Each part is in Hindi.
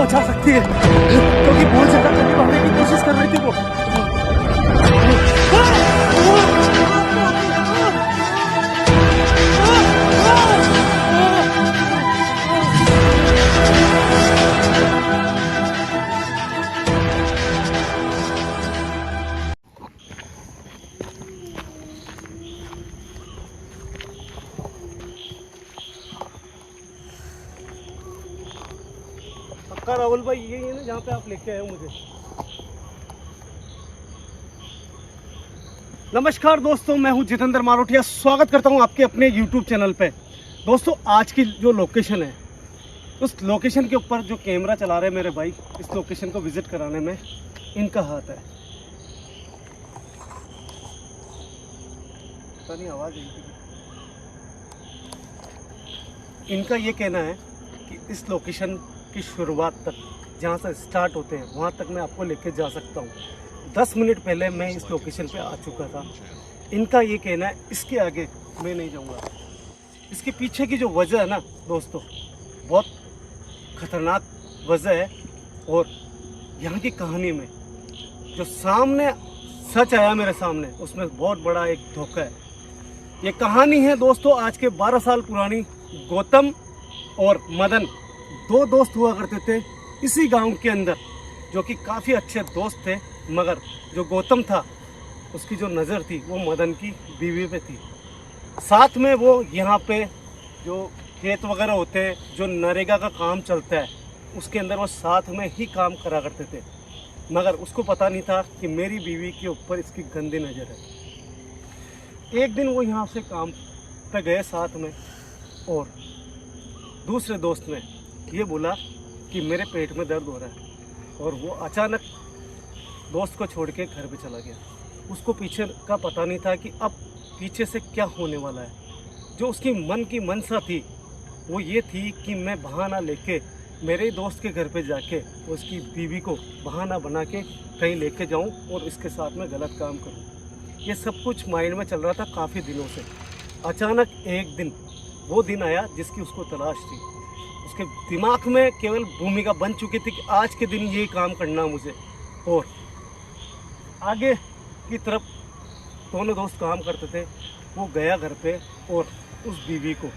पहुंचा सकती है, क्योंकि बहुत ज्यादा करीब आने की कोशिश कर रही थी वो। पक्का राहुल भाई यही है ना जहाँ पे आप लेके आए हो मुझे? नमस्कार दोस्तों, मैं हूँ जितेंद्र मारोटिया। स्वागत करता हूँ आपके अपने YouTube चैनल पे। दोस्तों, आज की जो लोकेशन है, उस लोकेशन के ऊपर जो कैमरा चला रहे हैं मेरे भाई, इस लोकेशन को विजिट कराने में इनका हाथ है। पता नहीं आवाज़ इनका ये कहना है कि इस लोकेशन की शुरुआत तक, जहाँ से स्टार्ट होते हैं वहाँ तक मैं आपको लेके जा सकता हूँ। 10 मिनट पहले मैं इस लोकेशन पे आ चुका था। इनका ये कहना है इसके आगे मैं नहीं जाऊँगा। इसके पीछे की जो वजह है ना दोस्तों, बहुत खतरनाक वजह है। और यहाँ की कहानी में जो सामने सच आया मेरे सामने, उसमें बहुत बड़ा एक धोखा है। ये कहानी है दोस्तों आज के 12 साल पुरानी। गौतम और मदन दो दोस्त हुआ करते थे इसी गांव के अंदर, जो कि काफ़ी अच्छे दोस्त थे। मगर जो गौतम था, उसकी जो नज़र थी वो मदन की बीवी पे थी। साथ में वो यहाँ पे जो खेत वगैरह होते हैं, जो नरेगा का काम चलता है, उसके अंदर वो साथ में ही काम करा करते थे। मगर उसको पता नहीं था कि मेरी बीवी के ऊपर इसकी गंदी नज़र है। एक दिन वो यहाँ से काम पे गए साथ में, और दूसरे दोस्त ने ये बोला कि मेरे पेट में दर्द हो रहा है, और वो अचानक दोस्त को छोड़ के घर पे चला गया। उसको पीछे का पता नहीं था कि अब पीछे से क्या होने वाला है। जो उसकी मन की मनसा थी वो ये थी कि मैं बहाना लेके मेरे ही दोस्त के घर पे जाके उसकी बीवी को बहाना बना के कहीं लेके जाऊं और इसके साथ में गलत काम करूं। ये सब कुछ माइंड में चल रहा था काफ़ी दिनों से। अचानक एक दिन वो दिन आया जिसकी उसको तलाश थी। उसके दिमाग में केवल भूमिका बन चुकी थी कि आज के दिन यही काम करना मुझे। और आगे की तरफ दोनों दोस्त काम करते थे। वो गया घर पे और उस बीवी को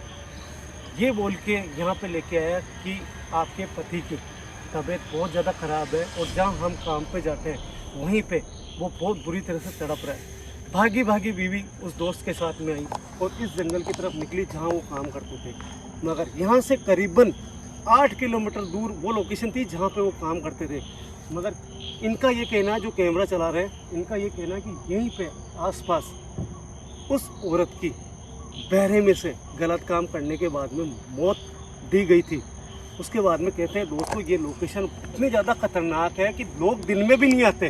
ये बोल के यहाँ पे लेके आया कि आपके पति की तबीयत बहुत ज़्यादा ख़राब है, और जहाँ हम काम पे जाते हैं वहीं पे वो बहुत बुरी तरह से तड़प रहा है। भागी भागी बीवी उस दोस्त के साथ में आई और इस जंगल की तरफ निकली जहाँ वो काम करते थे। मगर यहाँ से करीबन 8 किलोमीटर दूर वो लोकेशन थी जहाँ पे वो काम करते थे। मगर इनका ये कहना, जो कैमरा चला रहे हैं, इनका ये कहना कि यहीं पे आसपास उस औरत की बहरे में से गलत काम करने के बाद में मौत दी गई थी। उसके बाद में कहते हैं दोस्तों, ये लोकेशन इतनी ज़्यादा खतरनाक है कि लोग दिन में भी नहीं आते।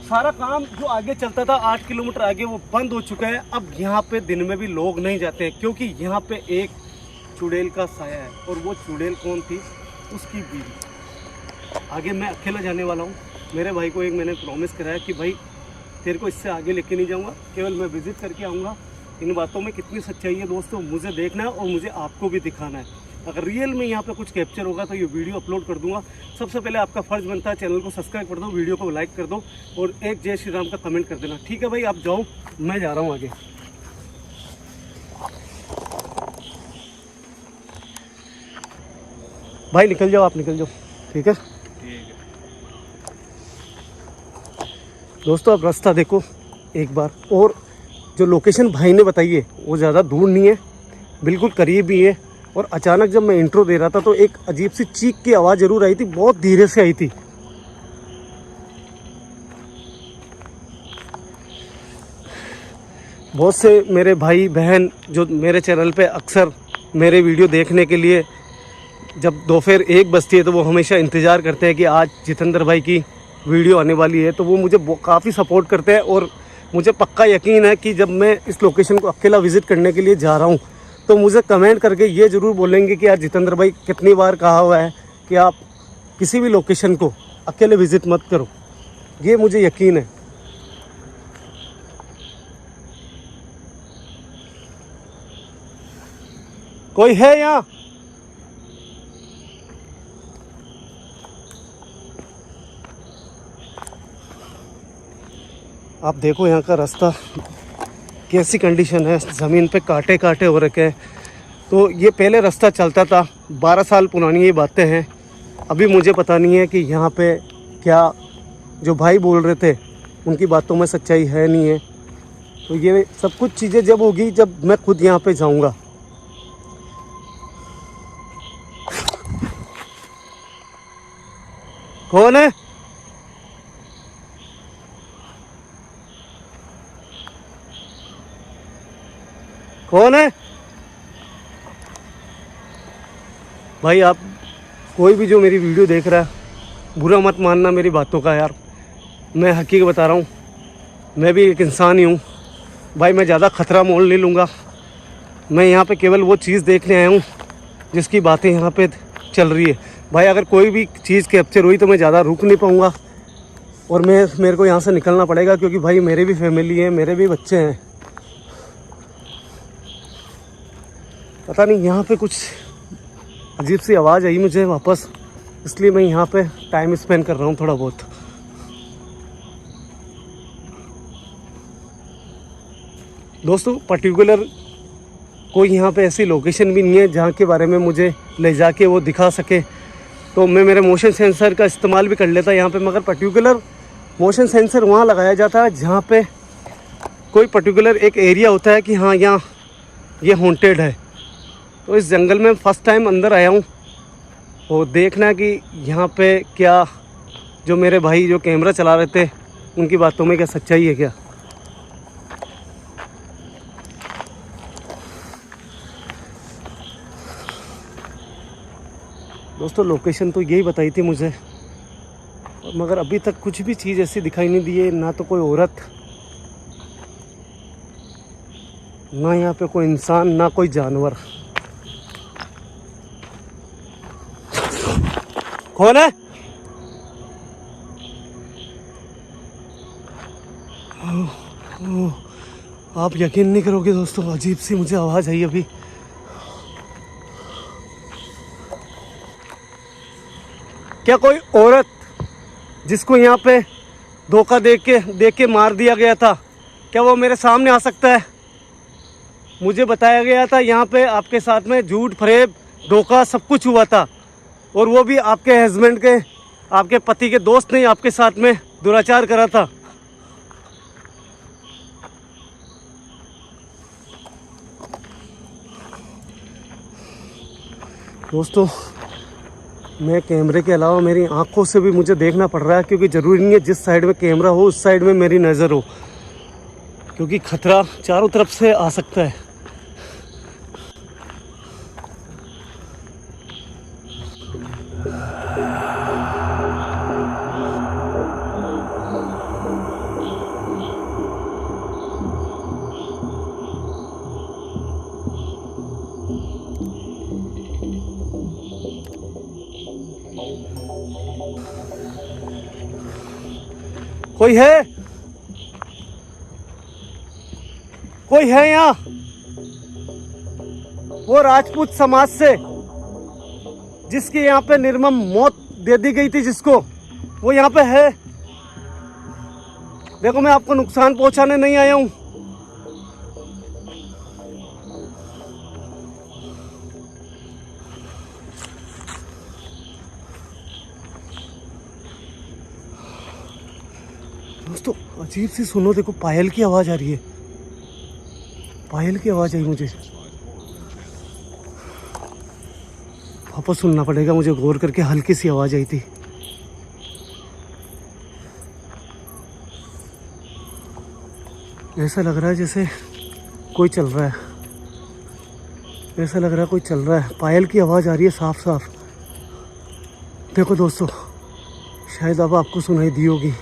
सारा काम जो आगे चलता था 8 किलोमीटर आगे, वो बंद हो चुका है। अब यहाँ पे दिन में भी लोग नहीं जाते हैं, क्योंकि यहाँ पे एक चुड़ैल का साया है। और वो चुड़ैल कौन थी? उसकी बीवी। आगे मैं अकेला जाने वाला हूँ। मेरे भाई को एक मैंने प्रॉमिस कराया कि भाई तेरे को इससे आगे लेके नहीं जाऊँगा, केवल मैं विजिट करके आऊँगा। इन बातों में कितनी सच्चाई है दोस्तों, मुझे देखना है और मुझे आपको भी दिखाना है। अगर रियल में यहाँ पे कुछ कैप्चर होगा तो ये वीडियो अपलोड कर दूंगा। सबसे पहले आपका फ़र्ज़ बनता है चैनल को सब्सक्राइब कर दो, वीडियो को लाइक कर दो और एक जय श्री राम का कमेंट कर देना। ठीक है भाई, आप जाओ, मैं जा रहा हूँ आगे। भाई निकल जाओ, आप निकल जाओ। ठीक है दोस्तों, अब रास्ता देखो एक बार। और जो लोकेशन भाई ने बताई है वो ज़्यादा दूर नहीं है, बिल्कुल करीब ही है। और अचानक जब मैं इंट्रो दे रहा था तो एक अजीब सी चीख की आवाज़ ज़रूर आई थी, बहुत धीरे से आई थी। बहुत से मेरे भाई बहन जो मेरे चैनल पे अक्सर मेरे वीडियो देखने के लिए जब दोपहर 1 बजती है तो वो हमेशा इंतज़ार करते हैं कि आज जितेंद्र भाई की वीडियो आने वाली है। तो वो मुझे काफ़ी सपोर्ट करते हैं और मुझे पक्का यकीन है कि जब मैं इस लोकेशन को अकेला विज़िट करने के लिए जा रहा हूँ तो मुझे कमेंट करके ये ज़रूर बोलेंगे कि यार जितेंद्र भाई कितनी बार कहा हुआ है कि आप किसी भी लोकेशन को अकेले विज़िट मत करो। ये मुझे यकीन है। कोई है यहाँ? आप देखो यहाँ का रास्ता कैसी कंडीशन है, ज़मीन पे कांटे कांटे हो रखे हैं। तो ये पहले रास्ता चलता था, 12 साल पुरानी ये बातें हैं। अभी मुझे पता नहीं है कि यहाँ पे क्या जो भाई बोल रहे थे उनकी बातों में सच्चाई है नहीं है। तो ये सब कुछ चीज़ें जब होगी, जब मैं खुद यहाँ पे जाऊँगा। कौन है? कौन है भाई? आप कोई भी जो मेरी वीडियो देख रहा है, बुरा मत मानना मेरी बातों का यार। मैं हकीकत बता रहा हूँ, मैं भी एक इंसान ही हूँ भाई। मैं ज़्यादा ख़तरा मोल नहीं लूँगा। मैं यहाँ पे केवल वो चीज़ देखने आया हूँ जिसकी बातें यहाँ पे चल रही है भाई। अगर कोई भी चीज़ कैप्चर हुई तो मैं ज़्यादा रुक नहीं पाऊँगा और मेरे को यहाँ से निकलना पड़ेगा, क्योंकि भाई मेरे भी फैमिली है, मेरे भी बच्चे हैं। पता नहीं यहाँ पे कुछ अजीब सी आवाज़ आई मुझे वापस, इसलिए मैं यहाँ पे टाइम स्पेंड कर रहा हूँ थोड़ा बहुत। दोस्तों पर्टिकुलर कोई यहाँ पे ऐसी लोकेशन भी नहीं है जहाँ के बारे में मुझे ले जाके वो दिखा सके, तो मैं मेरे मोशन सेंसर का इस्तेमाल भी कर लेता यहाँ पे। मगर पर्टिकुलर मोशन सेंसर वहाँ लगाया जाता है जहाँ पे कोई पर्टिकुलर एक एरिया होता है कि हाँ यहाँ ये हॉन्टेड है। तो इस जंगल में फ़र्स्ट टाइम अंदर आया हूँ और देखना कि यहाँ पे क्या जो मेरे भाई जो कैमरा चला रहे थे उनकी बातों में क्या सच्चाई है क्या। दोस्तों लोकेशन तो यही बताई थी मुझे, मगर अभी तक कुछ भी चीज़ ऐसी दिखाई नहीं दी है। ना तो कोई औरत, ना यहाँ पे कोई इंसान, ना कोई जानवर। कौन है? आप यकीन नहीं करोगे दोस्तों, अजीब सी मुझे आवाज़ आई अभी। क्या कोई औरत जिसको यहाँ पे धोखा देख के मार दिया गया था, क्या वो मेरे सामने आ सकता है? मुझे बताया गया था यहाँ पे आपके साथ में झूठ फरेब धोखा सब कुछ हुआ था, और वो भी आपके हस्बैंड के, आपके पति के दोस्त ने आपके साथ में दुराचार करा था। दोस्तों मैं कैमरे के अलावा मेरी आंखों से भी मुझे देखना पड़ रहा है, क्योंकि ज़रूरी नहीं है जिस साइड में कैमरा हो उस साइड में मेरी नज़र हो, क्योंकि खतरा चारों तरफ से आ सकता है। कोई है? कोई है यहाँ? वो राजपूत समाज से जिसकी यहाँ पे निर्मम मौत दे दी गई थी, जिसको, वो यहाँ पे है? देखो मैं आपको नुकसान पहुंचाने नहीं आया हूँ। दोस्तों अजीब सी सुनो, देखो पायल की आवाज़ आ रही है। पायल की आवाज़ आई मुझे, वापस सुनना पड़ेगा मुझे गौर करके। हल्की सी आवाज़ आई थी। ऐसा लग रहा है जैसे कोई चल रहा है, ऐसा लग रहा है कोई चल रहा है। पायल की आवाज़ आ रही है साफ साफ। देखो दोस्तों, शायद अब आपको सुनाई दी होगी।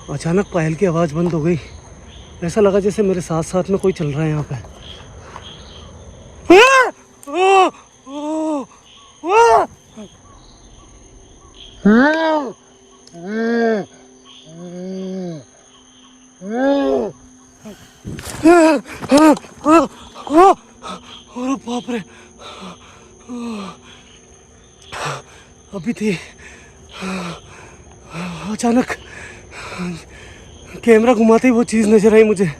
अचानक पायल की आवाज़ बंद हो गई। ऐसा लगा जैसे मेरे साथ साथ में कोई चल रहा है यहाँ पे। अरे बाप रे, अभी थे, अचानक कैमरा घुमाते ही वो चीज़ नज़र आई मुझे।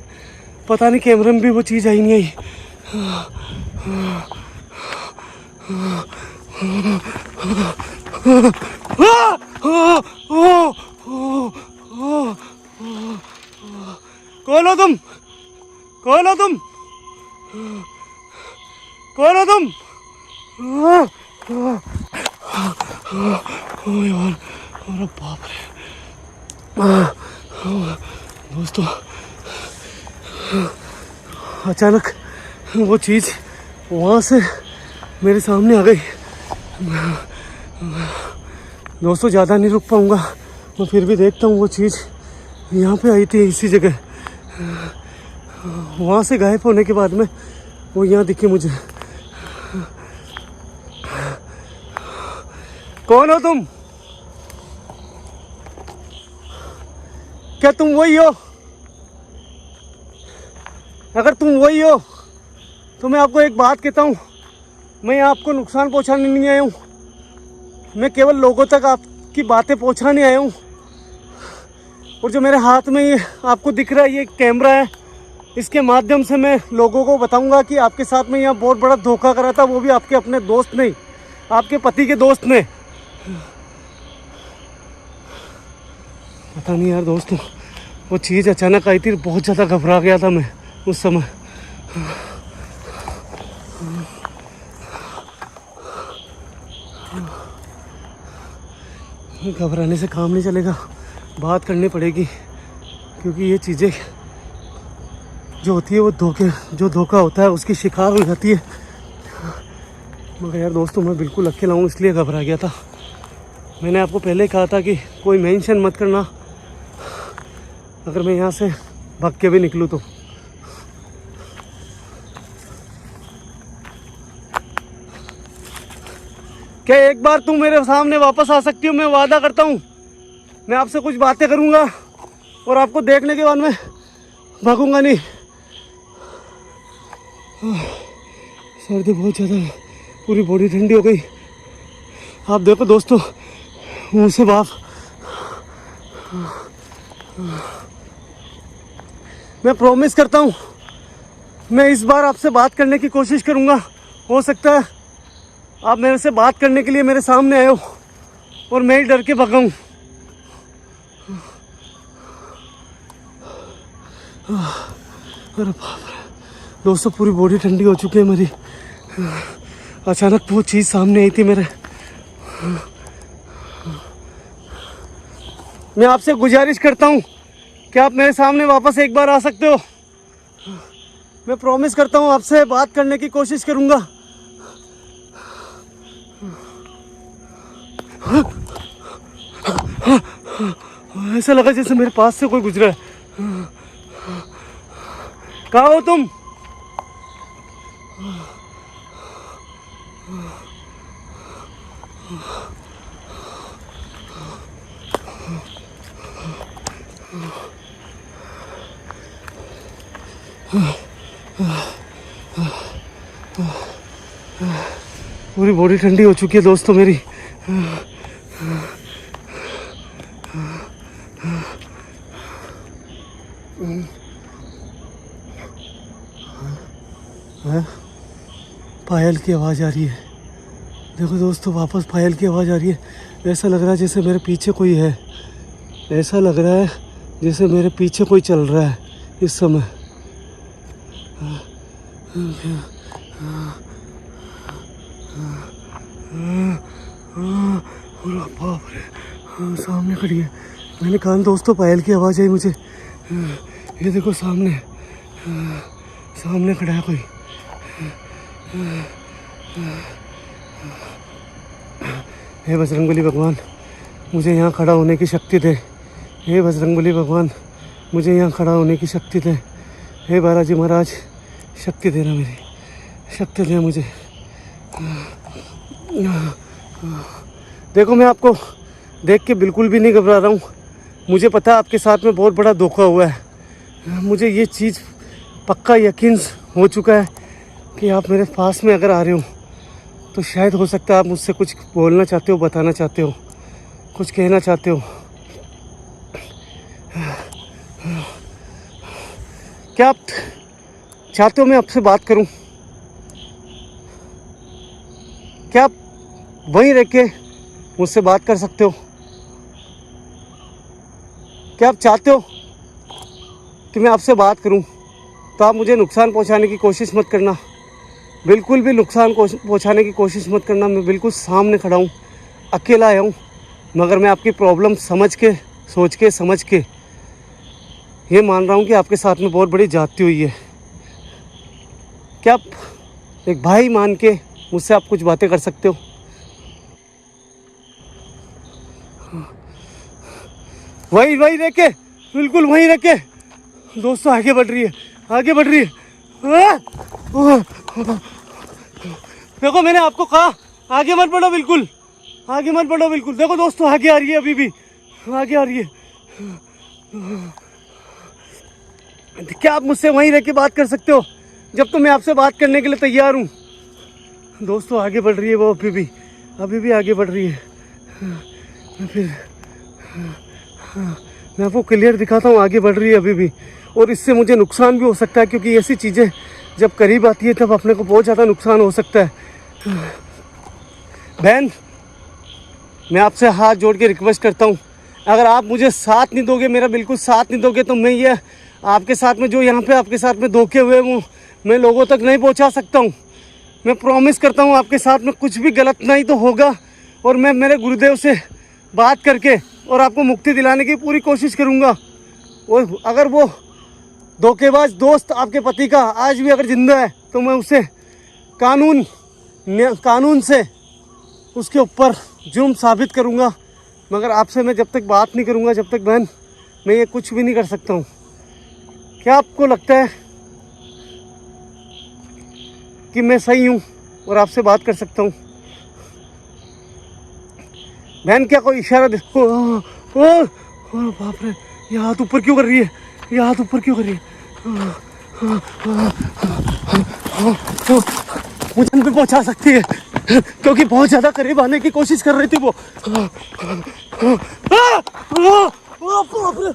पता नहीं कैमरे में भी वो चीज़ आई नहीं आई। कौन हो तुम? कौन हो तुम? कौन हो तुम? यार, अरे बाप रे दोस्तों, अचानक वो चीज़ वहाँ से मेरे सामने आ गई। दोस्तों ज़्यादा नहीं रुक पाऊँगा, मैं फिर भी देखता हूँ। वो चीज़ यहाँ पे आई थी इसी जगह, वहाँ से गायब होने के बाद में वो यहाँ दिखी मुझे। कौन हो तुम? क्या तुम वही हो? अगर तुम वही हो तो मैं आपको एक बात कहता हूँ, मैं आपको नुकसान पहुँचाने नहीं आया हूँ, मैं केवल लोगों तक आपकी बातें पहुँचाने आया हूँ। और जो मेरे हाथ में ये आपको दिख रहा है, ये कैमरा है, इसके माध्यम से मैं लोगों को बताऊंगा कि आपके साथ में यहाँ बहुत बड़ा धोखा करा था, वो भी आपके अपने दोस्त नहीं, आपके पति के दोस्त ने। पता नहीं यार दोस्तों, वो चीज़ अचानक आई थी, बहुत ज़्यादा घबरा गया था मैं उस समय। घबराने से काम नहीं चलेगा, बात करनी पड़ेगी, क्योंकि ये चीज़ें जो होती है वो जो धोखा होता है उसकी शिकार हो जाती है। मगर यार दोस्तों, मैं बिल्कुल अकेला हूँ, इसलिए घबरा गया था। मैंने आपको पहले कहा था कि कोई मेंशन मत करना अगर मैं यहाँ से भाग के भी निकलूँ तो। क्या एक बार तुम मेरे सामने वापस आ सकती हो? मैं वादा करता हूँ, मैं आपसे कुछ बातें करूँगा और आपको देखने के बाद मैं भागूंगा नहीं। सर्दी बहुत ज़्यादा, पूरी बॉडी ठंडी हो गई। आप देखो दोस्तों, मुँह से भाप। मैं प्रॉमिस करता हूँ, मैं इस बार आपसे बात करने की कोशिश करूँगा। हो सकता है आप मेरे से बात करने के लिए मेरे सामने आए हो और मैं ही डर के भागा हूँ। अरे बाप रे दोस्तों, पूरी बॉडी ठंडी हो चुकी है मेरी। अचानक वो चीज़ सामने आई थी मेरे। मैं आपसे गुजारिश करता हूँ कि आप मेरे सामने वापस एक बार आ सकते हो। मैं प्रॉमिस करता हूँ, आपसे बात करने की कोशिश करूँगा। ऐसा लगा जैसे मेरे पास से कोई गुजरा है। कहाँ हो तुम? पूरी बॉडी ठंडी हो चुकी है दोस्तों मेरी। पायल की आवाज़ आ रही है। देखो दोस्तों, वापस पायल की आवाज़ आ रही है। ऐसा लग रहा है जैसे मेरे पीछे कोई है, ऐसा लग रहा है जैसे मेरे पीछे कोई चल रहा है इस समय। बाप रे, सामने खड़ी है। मैंने कहा दोस्तों, पायल की आवाज़ आई मुझे। ये देखो सामने खड़ा है कोई। हे बजरंगबली भगवान, मुझे यहाँ खड़ा होने की शक्ति दे। हे बजरंगबली भगवान, मुझे यहाँ खड़ा होने की शक्ति दे। हे बालाजी महाराज, शक्ति देना, मेरी शक्ति दे मुझे। देखो, मैं आपको देख के बिल्कुल भी नहीं घबरा रहा हूँ। मुझे पता है आपके साथ में बहुत बड़ा धोखा हुआ है। मुझे ये चीज़ पक्का यकीन हो चुका है कि आप मेरे पास में अगर आ रहे हो तो शायद हो सकता है आप मुझसे कुछ बोलना चाहते हो, बताना चाहते हो, कुछ कहना चाहते हो। क्या आप चाहते हो मैं आपसे बात करूं? क्या आप वहीं रह के मुझसे बात कर सकते हो? क्या आप चाहते हो कि मैं आपसे बात करूं? तो आप मुझे नुकसान पहुंचाने की कोशिश मत करना, बिल्कुल भी नुकसान पहुंचाने की कोशिश मत करना। मैं बिल्कुल सामने खड़ा हूं, अकेला आया हूं, मगर मैं आपकी प्रॉब्लम समझ के, सोच के, समझ के ये मान रहा हूं कि आपके साथ में बहुत बड़ी ज्यादती हुई है। क्या आप एक भाई मान के मुझसे आप कुछ बातें कर सकते हो? वही रह के, बिल्कुल वहीं रह के। दोस्तों आगे बढ़ रही है, आगे बढ़ रही है। देखो मैंने आपको कहा आगे मत बढ़ो, बिल्कुल आगे मत बढ़ो, बिल्कुल। देखो दोस्तों आगे आ रही है, अभी भी आगे आ रही है। क्या आप मुझसे वहीं रह के बात कर सकते हो जब तो मैं आपसे बात करने के लिए तैयार हूँ? दोस्तों आगे बढ़ रही है वो, अभी भी आगे बढ़ रही है। फिर मैं आपको क्लियर दिखाता हूँ, आगे बढ़ रही है अभी भी, और इससे मुझे नुकसान भी हो सकता है, क्योंकि ऐसी चीज़ें जब करीब आती है तब अपने को बहुत ज़्यादा नुकसान हो सकता है। बहन, मैं आपसे हाथ जोड़ के रिक्वेस्ट करता हूँ, अगर आप मुझे साथ नहीं दोगे, मेरा बिल्कुल साथ नहीं दोगे, तो मैं ये आपके साथ में जो यहाँ पे आपके साथ में धोखे हुए वो मैं लोगों तक नहीं पहुँचा सकता हूँ। मैं प्रॉमिस करता हूँ आपके साथ में कुछ भी गलत नहीं तो होगा, और मैं मेरे गुरुदेव से बात करके और आपको मुक्ति दिलाने की पूरी कोशिश करूँगा। और अगर वो धोखेबाज दोस्त आपके पति का आज भी अगर जिंदा है तो मैं उसे कानून से उसके ऊपर जुर्म साबित करूँगा। मगर आपसे मैं जब तक बात नहीं करूँगा, जब तक बहन, मैं ये कुछ भी नहीं कर सकता हूँ। क्या आपको लगता है कि मैं सही हूँ और आपसे बात कर सकता हूँ? बहन क्या कोई इशारा दे? बाप रे, ये हाथ ऊपर क्यों कर रही है? ये हाथ ऊपर क्यों कर रही है? मुझे भी पहुंचा सकती है, क्योंकि बहुत ज्यादा करीब आने की कोशिश कर रही थी वो। बाप रे,